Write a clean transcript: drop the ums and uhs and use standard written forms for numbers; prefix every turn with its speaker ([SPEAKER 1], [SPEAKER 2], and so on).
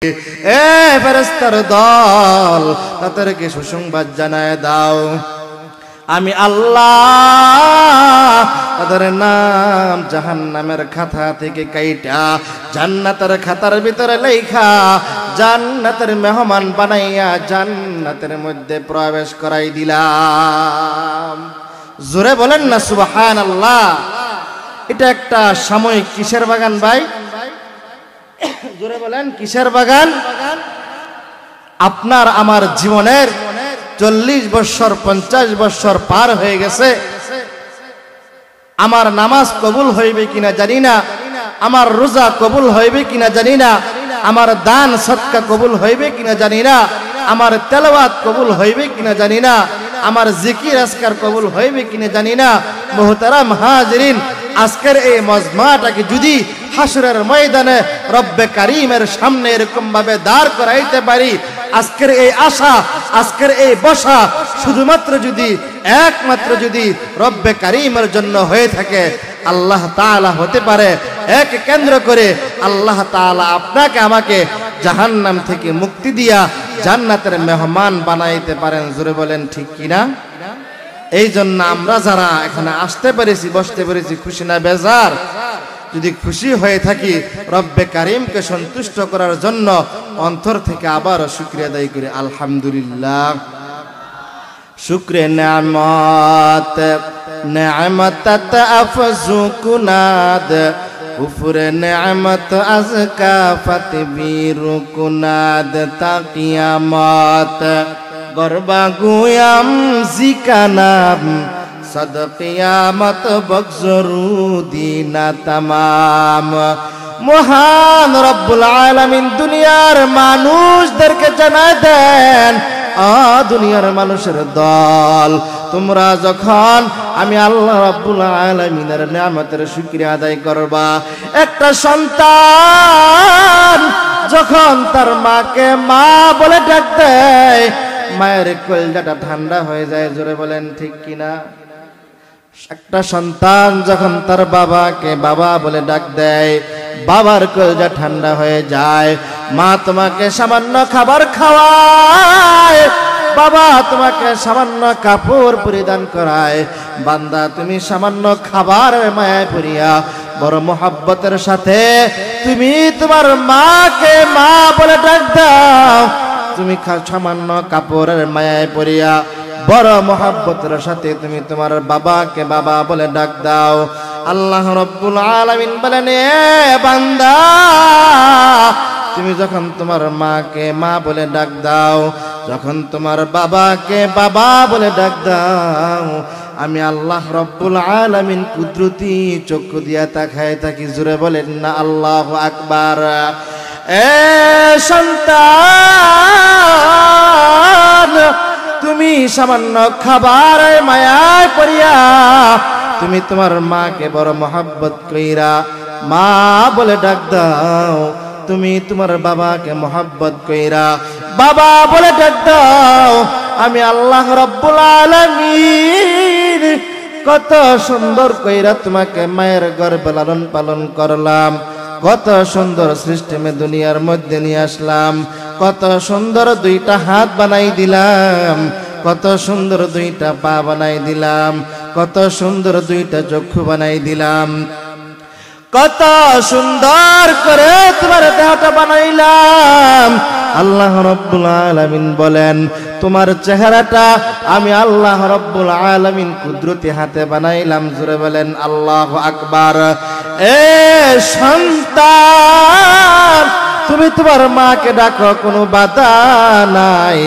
[SPEAKER 1] এ ফেরেশতার দল তাদেরকে সুসংবাদ জানায় দাও আমি আল্লাহ তাদের নাম জাহান্নামের খাতা থেকে কাইটা জান্নাতের খাতার ভিতরে লেখা জান্নাতের মেহমান বানাইয়া জান্নাতের মধ্যে প্রবেশ করাই দিলাম। জোরে বলেন না সুবহানাল্লাহ। এটা একটা সাময়িক কিসের বাগান ভাই? জোরে বলেন কিসের বাগান? আপনার আমার জীবনের 40 বছর 50 বছর পার হয়ে গেছে, আমার নামাজ কবুল হইবে কিনা জানি না, আমার রোজা কবুল হইবে কিনা জানি না, আমার দান সদকা কবুল হইবে কিনা জানি না, আমার তেলাওয়াত কবুল হইবে কিনা জানি না, আমার জিকির আজকার কবুল হইবে কিনা জানি না। মুহতারাম হাজিরিন, আজকের এই মজমাটাকে যদি হাসরের ময়দানে রব্বে কারীমের সামনে এরকম ভাবে দাঁড় করাইতে পারি, আজকের এই আশা, আজকের এই বসা শুধুমাত্র যদি একমাত্র যদি রব্বে কারীমের জন্য হয়ে থাকে, আল্লাহ তাআলা হতে পারে এক কেন্দ্র করে আল্লাহ তাআলা আপনাকে আমাকে জাহান্নাম থেকে মুক্তি দিয়া জান্নাতের মেহমান বানাইতে পারেন। জোরে বলেন ঠিক কিনা? এই জন্য আমরা যারা এখানে আসতে পেরেছি, বসতে পেরেছি, খুশি না বেজার? যদি খুশি হয়ে থাকি, রব্বে কারীমকে সন্তুষ্ট করার জন্য অন্তর থেকে আবার শুকরিয়া আদায় করি আলহামদুলিল্লাহ। শুকরে নেয়ামত নেয়ামত আফজু কুনাদ উফরে নেয়ামত আজকা ফাতবিরু কুনাদ তাকিয়ামত গরবা গুয়াম জিকানাম সদকিয়ামত বগজরুদিনা তামাম। মহান রব্বুল আলামিন দুনিয়ার মানুষদেরকে জানায় দেন, দুনিয়ার মানুষের দল, তোমরা যখন আমি আল্লাহ রব্বুল আলামিনের নিয়ামতের শুকরিয়া আদায় করবা, একটা সন্তান যখন তার মাকে মা বলে ডাক দেয়, মায়ের কলিজাটা ঠান্ডা হয়ে যায়। জোরে বলেন ঠিক কিনা? একটা সন্তান যখন তার বাবাকে বাবা বলে ডাক দেয়, বাবার কলিজা ঠান্ডা হয়ে যায়। মা তোমাকে সামান্য খাবার খাওয়ায়, বাবা তোমাকে সামান্য কাপড় পরিধান করায়, বান্দা তুমি সামান্য খাবার মায়ায় পড়িয়া বড় মোহাব্বতের সাথে তুমি তোমার মাকে মা বলে ডাক দাও। তুমি সামান্য কাপড়ের মায়ায় পড়িয়া বড় মোহাব্বতের সাথে তুমি তোমার বাবাকে বাবা বলে ডাক দাও। আল্লাহ রব্বুল আলামিন বলেন, এ বান্দা, তুমি যখন তোমার মাকে মা বলে ডাক দাও, যখন তোমার বাবাকে বাবা বলে ডাক দাও, আমি আল্লাহ রব্বুল আলামিন কুদরতি চক্ষু দিয়া তাকায় থাকি। জোরে বলেন না আল্লাহু আকবার। এ সন্তান, তুমি সামান্য খাবার মায়ায় পড়িয়া তুমি তোমার মাকে বড় মহব্বত কইরা মা বলে ডাক দাও, তুমি তোমার বাবাকে মহব্বত কইরা বাবা বলে ডাক দাও। আমি আল্লাহ রব্বুল আলামিন কত সুন্দর কইরা তোমাকে মায়ের গর্ভে লালন পালন করলাম, কত সুন্দর সিস্টেমে দুনিয়ার মধ্যে নিয়ে আসলাম, কত সুন্দর দুইটা হাত বানাই দিলাম, কত সুন্দর দুইটা পা বানাই দিলাম, কত সুন্দর দুইটা চক্ষু বানাই দিলাম, কত সুন্দর করে তোমার দেহটা বানাইলাম। আল্লাহ রব্বুল আলামিন বলেন, তোমার চেহারাটা আমি আল্লাহ রব্বুল আলামিন কুদরতি হাতে বানাইলাম। জোরে বলেন আল্লাহু আকবার। এ সন্তান, তুমি তোমার মাকে ডাকো, কোনো বাধা নাই।